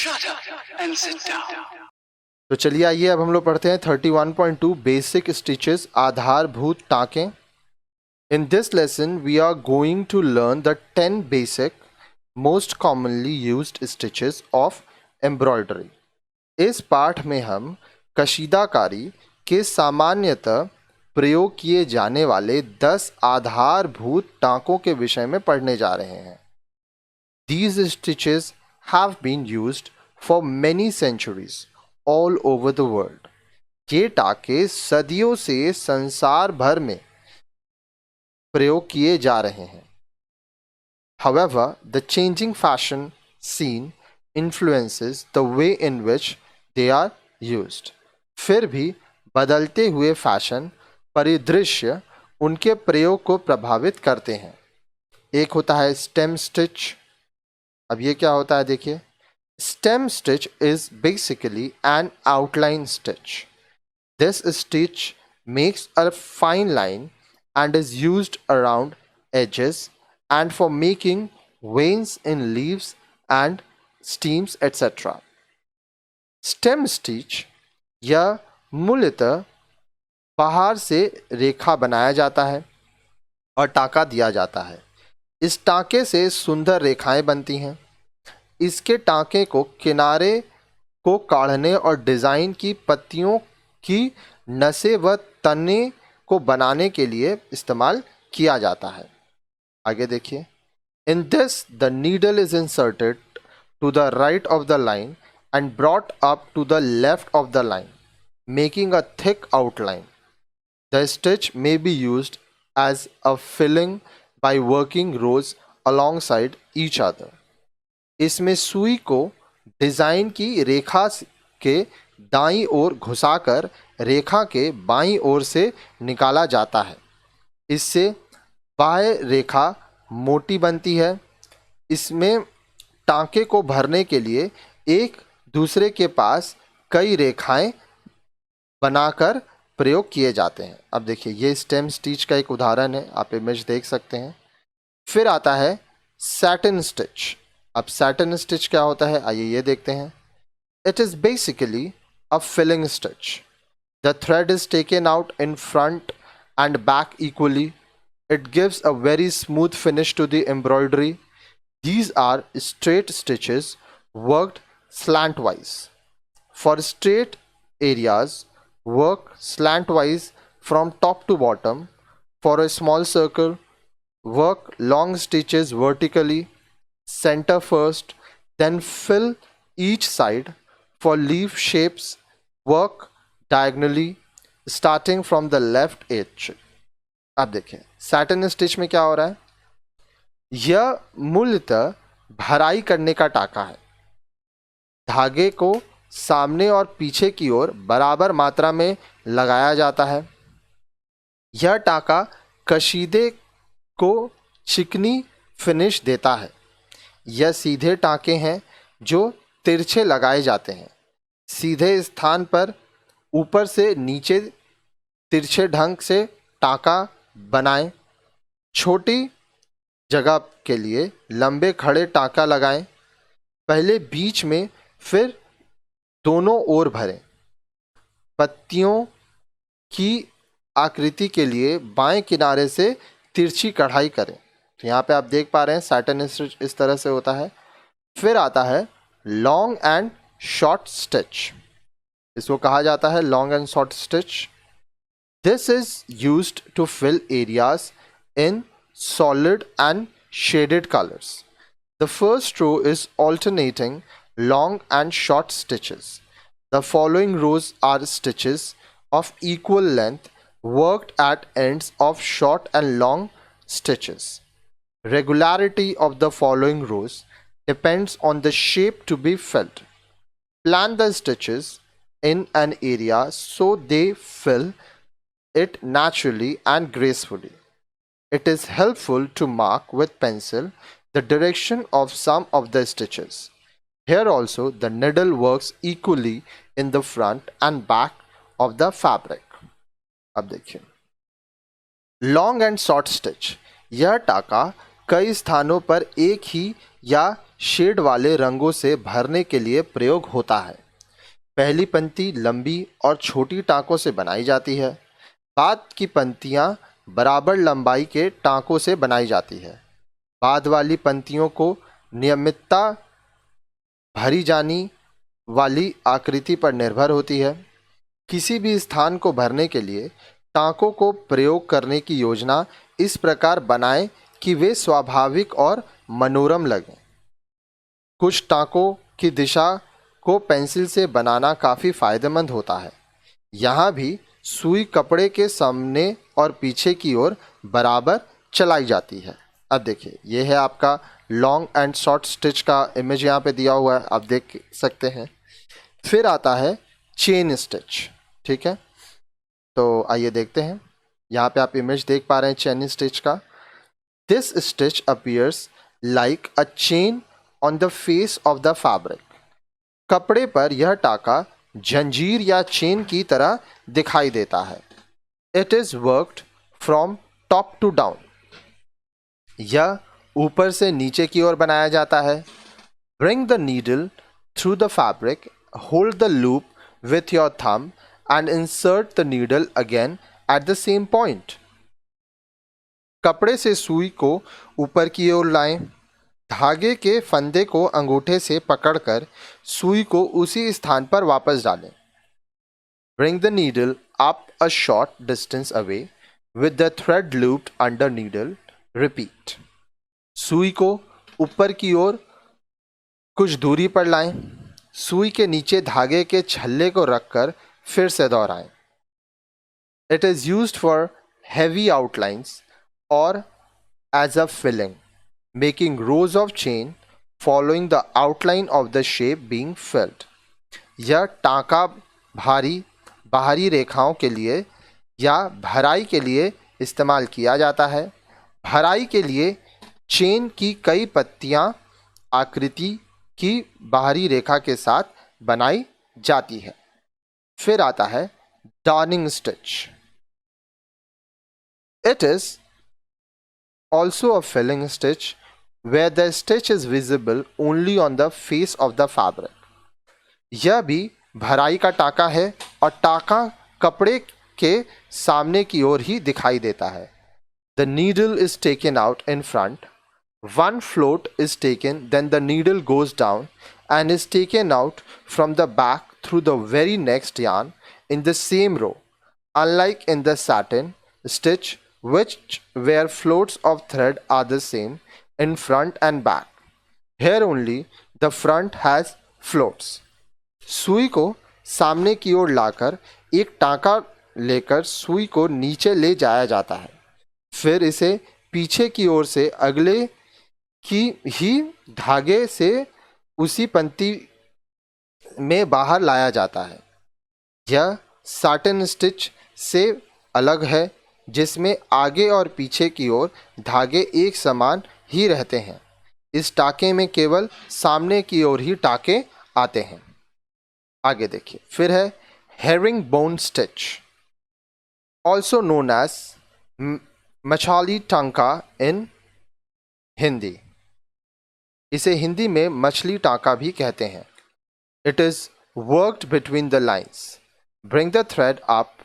Shut up and sit down. तो चलिए आइए अब हम लोग पढ़ते हैं 31.2 बेसिक स्टिचेस आधारभूत टाँके. In this lesson we are going to learn the 10 basic most commonly used stitches of embroidery. इस पाठ में हम कशीदाकारी के सामान्यतः प्रयोग किए जाने वाले 10 आधारभूत टाँकों के विषय में पढ़ने जा रहे हैं. These stitches have been used for many centuries all over the world. ये टाके सदियों से संसार भर में प्रयोग किए जा रहे हैं. However, the changing fashion scene influences the way in which they are used. फिर भी बदलते हुए फैशन परिदृश्य उनके प्रयोग को प्रभावित करते हैं. एक होता है स्टेम स्टिच. अब ये क्या होता है देखिए. Stem stitch is basically an outline stitch. This stitch makes a fine line and is used around edges and for making veins in leaves and stems etc. Stem stitch यह मूलतः बाहर से रेखा बनाया जाता है और टाका दिया जाता है. इस टाके से सुंदर रेखाएं बनती हैं. इसके टाँके को किनारे को काढ़ने और डिज़ाइन की पत्तियों की नसें व तने को बनाने के लिए इस्तेमाल किया जाता है. आगे देखिए. In this the needle is inserted to the right of the line and brought up to the left of the line making a thick outline. The stitch may be used as a filling by working rows alongside each other. इसमें सुई को design की रेखा के दाईं ओर घुसाकर रेखा के बाईं ओर से निकाला जाता है. इससे बाह्य रेखा मोटी बनती है. इसमें टाँके को भरने के लिए एक दूसरे के पास कई रेखाएं बनाकर प्रयोग किए जाते हैं. अब देखिए ये स्टेम स्टिच का एक उदाहरण है, आप इमेज देख सकते हैं. फिर आता है सैटिन स्टिच. अब सैटिन स्टिच क्या होता है आइए ये देखते हैं. It is basically a filling stitch. The thread is taken out in front and back equally. It gives a very smooth finish to the embroidery. These are straight stitches worked slantwise. For straight areas, work slantwise from top to bottom. For a small circle, work long stitches vertically. Center first, then fill each side. For leaf shapes, work diagonally starting from the left edge. अब देखिए satin stitch में क्या हो रहा है. यह मूलतः भराई करने का टाका है. धागे को सामने और पीछे की ओर बराबर मात्रा में लगाया जाता है. यह टाका कशीदे को चिकनी फिनिश देता है. यह सीधे टाँके हैं जो तिरछे लगाए जाते हैं. सीधे स्थान पर ऊपर से नीचे तिरछे ढंग से टाँका बनाएं. छोटी जगह के लिए लंबे खड़े टाँका लगाएं. पहले बीच में फिर दोनों ओर भरें. पत्तियों की आकृति के लिए बाएं किनारे से तिरछी कढ़ाई करें. तो यहाँ पे आप देख पा रहे हैं सैटिन स्टिच इस तरह से होता है. फिर आता है लॉन्ग एंड शॉर्ट स्टिच. इसको कहा जाता है long and short stitch. This is used to fill areas in solid and shaded colours. The first row is alternating long and short stitches. The following rows are stitches of equal length worked at ends of short and long stitches. Regularity of the following rows depends on the shape to be filled. Plan the stitches in an area so they fill it naturally and gracefully. It is helpful to mark with pencil the direction of some of the stitches. Here also the needle works equally in the front and back of the fabric. अब देखिए long and short stitch. यह टाका कई स्थानों पर एक ही या shade वाले रंगों से भरने के लिए प्रयोग होता है। पहली पंक्ति लंबी और छोटी टाँकों से बनाई जाती है। बाद की पंक्तियाँ बराबर लंबाई के टाँकों से बनाई जाती है। बाद वाली पंक्तियों को नियमितता भरी जानी वाली आकृति पर निर्भर होती है। किसी भी स्थान को भरने के लिए टाँकों को प्रयोग करने की योजना इस प्रकार बनाएं कि वे स्वाभाविक और मनोरम लगें। कुछ टाँकों की दिशा को पेंसिल से बनाना काफ़ी फायदेमंद होता है। यहाँ भी सुई कपड़े के सामने और पीछे की ओर बराबर चलाई जाती है। अब देखिए, ये है आपका लॉन्ग एंड शॉर्ट स्टिच का इमेज यहाँ पे दिया हुआ है, आप देख सकते हैं। फिर आता है चेन स्टिच, ठीक है। तो आइए देखते हैं। यहाँ पे आप इमेज देख पा रहे हैं चेन स्टिच का। This stitch appears like a chain on the face of the fabric. कपड़े पर यह टाका जंजीर या चेन की तरह दिखाई देता है। It is worked from top to down. यह ऊपर से नीचे की ओर बनाया जाता है। Bring the needle through the fabric, hold the loop with your thumb and insert the needle again at the same point. कपड़े से सुई को ऊपर की ओर लाएं। धागे के फंदे को अंगूठे से पकड़कर सुई को उसी स्थान पर वापस डालें। Bring the needle up a short distance away with the thread looped under needle. Repeat. सुई को ऊपर की ओर कुछ दूरी पर लाएं। सुई के नीचे धागे के छल्ले को रखकर फिर से दोहराएं। It is used for heavy outlines or as a filling, making rows of chain following the outline of the shape being filled. यह टाँका भारी बाहरी रेखाओं के लिए या भराई के लिए इस्तेमाल किया जाता है। भराई के लिए चेन की कई पत्तियां आकृति की बाहरी रेखा के साथ बनाई जाती है। फिर आता है darning stitch. It is also a filling stitch where the stitch is visible only on the face of the fabric. यह भी भराई का टाका है और टाका कपड़े के सामने की ओर ही दिखाई देता है। The needle is taken out in front. One float is taken, then the needle goes down and is taken out from the back through the very next yarn in the same row, unlike in the satin stitch, where floats of thread are the same in front and back. Here only the front has floats. सुई को सामने की ओर लाकर एक टाँका लेकर सुई को नीचे ले जाया जाता है। फिर इसे पीछे की ओर से अगले की ही धागे से उसी पंक्ति में बाहर लाया जाता है। यह साटिन स्टिच से अलग है, जिसमें आगे और पीछे की ओर धागे एक समान ही रहते हैं। इस टाके में केवल सामने की ओर ही टाके आते हैं। आगे देखिए, फिर है herringbone stitch, also known as मछली टांका इन हिंदी। इसे हिंदी में मछली टाँका भी कहते हैं। It is worked between the lines. Bring the thread up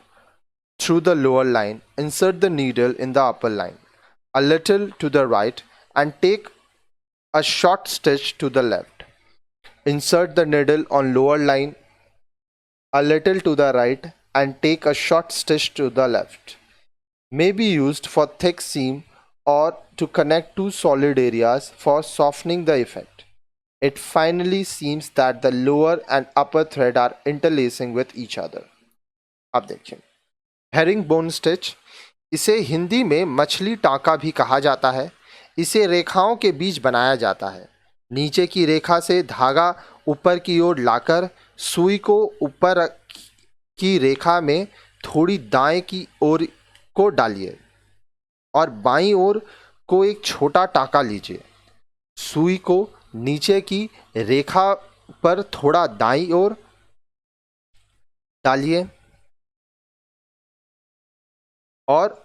through the lower line, insert the needle in the upper line a little to the right and take a short stitch to the left. Insert the needle on lower line a little to the right and take a short stitch to the left. May be used for thick seam or to connect two solid areas for softening the effect. It finally seems that the lower and upper thread are interlacing with each other. अब देखिए, herring bone stitch, इसे हिंदी में मछली टाँका भी कहा जाता है. इसे रेखाओं के बीच बनाया जाता है. नीचे की रेखा से धागा ऊपर की ओर लाकर सुई को ऊपर की रेखा में थोड़ी दाएं की ओर को डालिए और बाईं ओर को एक छोटा टाँका लीजिए. सुई को नीचे की रेखा पर थोड़ा दाईं ओर डालिए और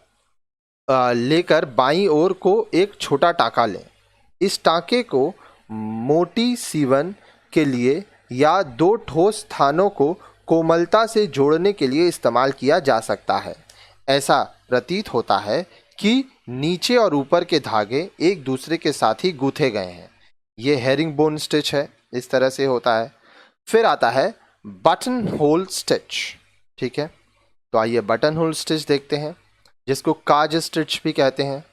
लेकर बाईं ओर को एक छोटा टाँका लें। इस टाँके को मोटी सीवन के लिए या दो ठोस स्थानों को कोमलता से जोड़ने के लिए इस्तेमाल किया जा सकता है। ऐसा प्रतीत होता है कि नीचे और ऊपर के धागे एक दूसरे के साथ ही गूंथे गए हैं। ये हेरिंग बोन स्टिच है, इस तरह से होता है। फिर आता है बटन होल स्टिच। ठीक है, तो आइए बटन होल स्टिच देखते हैं, जिसको काज स्टिच भी कहते हैं।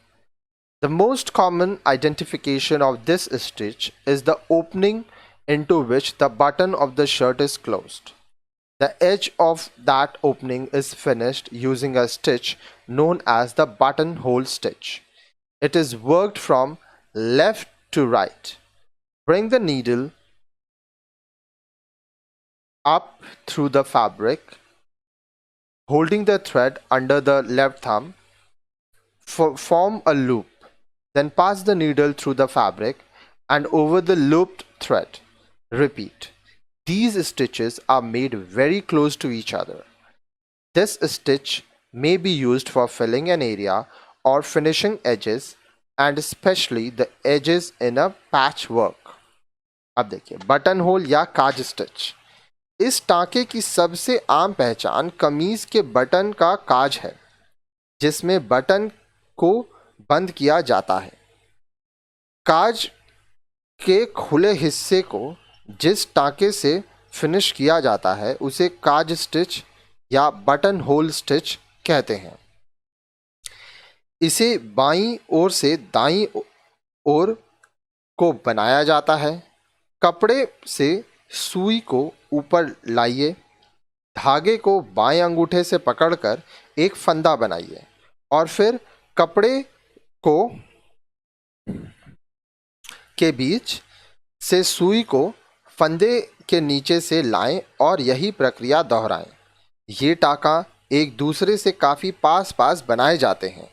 The most common identification of this stitch is the opening into which the button of the shirt is closed. The edge of that opening is finished using a stitch known as the buttonhole stitch. It is worked from left to right. Bring the needle up through the fabric, holding the thread under the left thumb. Form a loop. Then pass the needle through the fabric and over the looped thread. Repeat. These stitches are made very close to each other. This stitch may be used for filling an area or finishing edges, and especially the edges in a patchwork. अब देखिए button whole या काज stitch. इस टाँके की सबसे आम पहचान कमीज के बटन का काज है, जिसमें बटन को बंद किया जाता है। काज के खुले हिस्से को जिस टाँके से फिनिश किया जाता है उसे काज स्टिच या बटन होल स्टिच कहते हैं। इसे बाईं ओर से दाईं ओर को बनाया जाता है। कपड़े से सुई को ऊपर लाइए, धागे को बाएं अंगूठे से पकड़कर एक फंदा बनाइए और फिर कपड़े को के बीच से सुई को फंदे के नीचे से लाएं और यही प्रक्रिया दोहराएं। ये टाँका एक दूसरे से काफ़ी पास पास बनाए जाते हैं।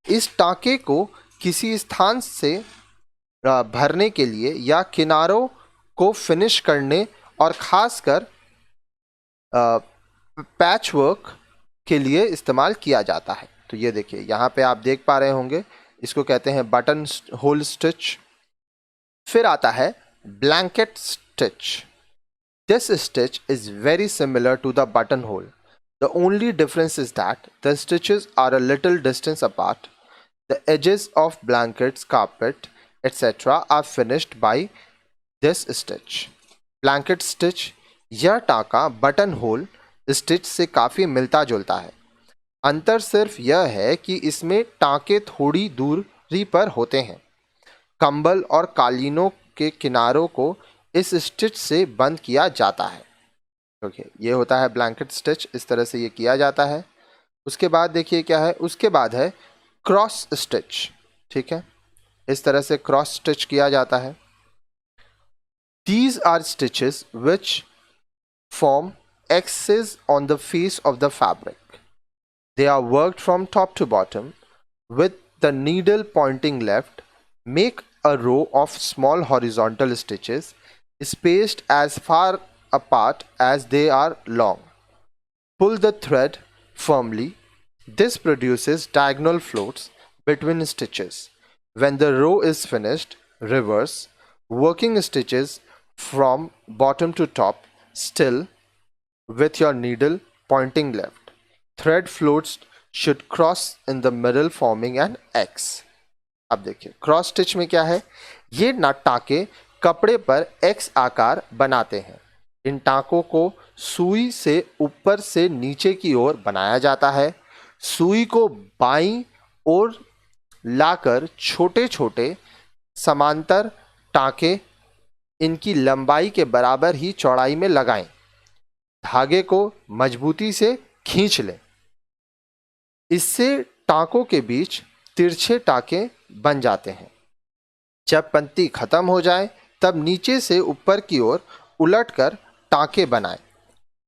इस टाँके को किसी स्थान से भरने के लिए या किनारों को फिनिश करने और ख़ासकर पैचवर्क के लिए इस्तेमाल किया जाता है। तो ये देखिए यहाँ पे आप देख पा रहे होंगे, इसको कहते हैं बटन होल स्टिच। फिर आता है blanket stitch. This stitch is very similar to the buttonhole. The only difference is that the stitches are a little distance apart. The edges of blankets, carpet, etc. are finished by this stitch. Blanket stitch यह टाँका button whole stitch से काफ़ी मिलता जुलता है। अंतर सिर्फ यह है कि इसमें टाँके थोड़ी दूरी पर होते हैं। कंबल और कालीनों के किनारों को इस स्टिच से बंद किया जाता है। ओके, ये होता है ब्लैंकेट स्टिच, इस तरह से ये किया जाता है। उसके बाद देखिए क्या है, उसके बाद है क्रॉस स्टिच। ठीक है, इस तरह से क्रॉस स्टिच किया जाता है। These are stitches which form X's on the face of the fabric. They are worked from top to bottom with the needle pointing left. Make a row of small horizontal stitches spaced as far apart as they are long. Pull the thread firmly. This produces diagonal floats between stitches. When the row is finished, reverse, working stitches from bottom to top, still with your needle pointing left. Thread floats should cross in the middle forming an X. अब देखिए cross stitch में क्या है, ये टाँके कपड़े पर X आकार बनाते हैं। इन टाँकों को सुई से ऊपर से नीचे की ओर बनाया जाता है। सुई को बाईं ओर लाकर छोटे छोटे समांतर टाँके इनकी लंबाई के बराबर ही चौड़ाई में लगाएं। धागे को मजबूती से खींच लें। इससे टाँकों के बीच तिरछे टाँके बन जाते हैं। जब पंक्ति खत्म हो जाए तब नीचे से ऊपर की ओर उलटकर टाँके बनाएं।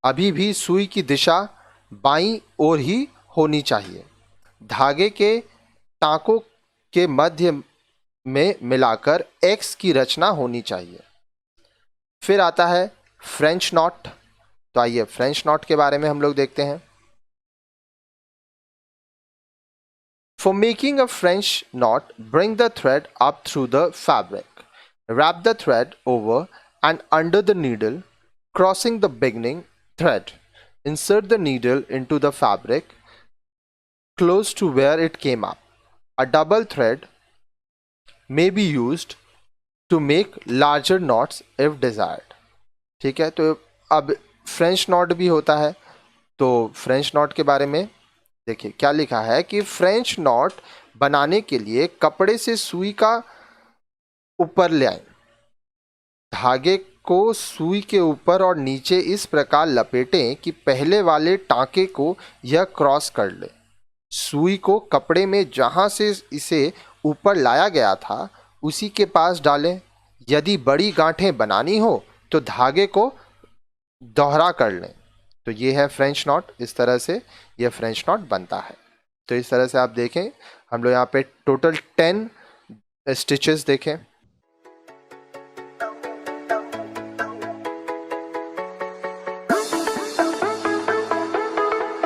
अभी भी सुई की दिशा बाईं ओर ही होनी चाहिए। धागे के टाँकों के मध्य में मिलाकर एक्स की रचना होनी चाहिए। फिर आता है फ्रेंच नॉट। तो आइए फ्रेंच नॉट के बारे में हम लोग देखते हैं। For making a French knot, bring the thread up through the fabric. Wrap the thread over and under the needle, crossing the beginning thread. Insert the needle into the fabric close to where it came up. A double thread may be used to make larger knots if desired. ठीक है, तो अब French not भी होता है. तो French not के बारे में देखिए क्या लिखा है कि फ्रेंच नॉट बनाने के लिए कपड़े से सुई का ऊपर ले आए. धागे को सुई के ऊपर और नीचे इस प्रकार लपेटें कि पहले वाले टांके को यह क्रॉस कर ले. सुई को कपड़े में जहां से इसे ऊपर लाया गया था उसी के पास डालें. यदि बड़ी गांठें बनानी हो तो धागे को दोहरा कर लें. तो ये है फ्रेंच नॉट. इस तरह से यह फ्रेंच नॉट बनता है. तो इस तरह से आप देखें, हम लोग यहाँ पे टोटल 10 स्टिचेस देखें.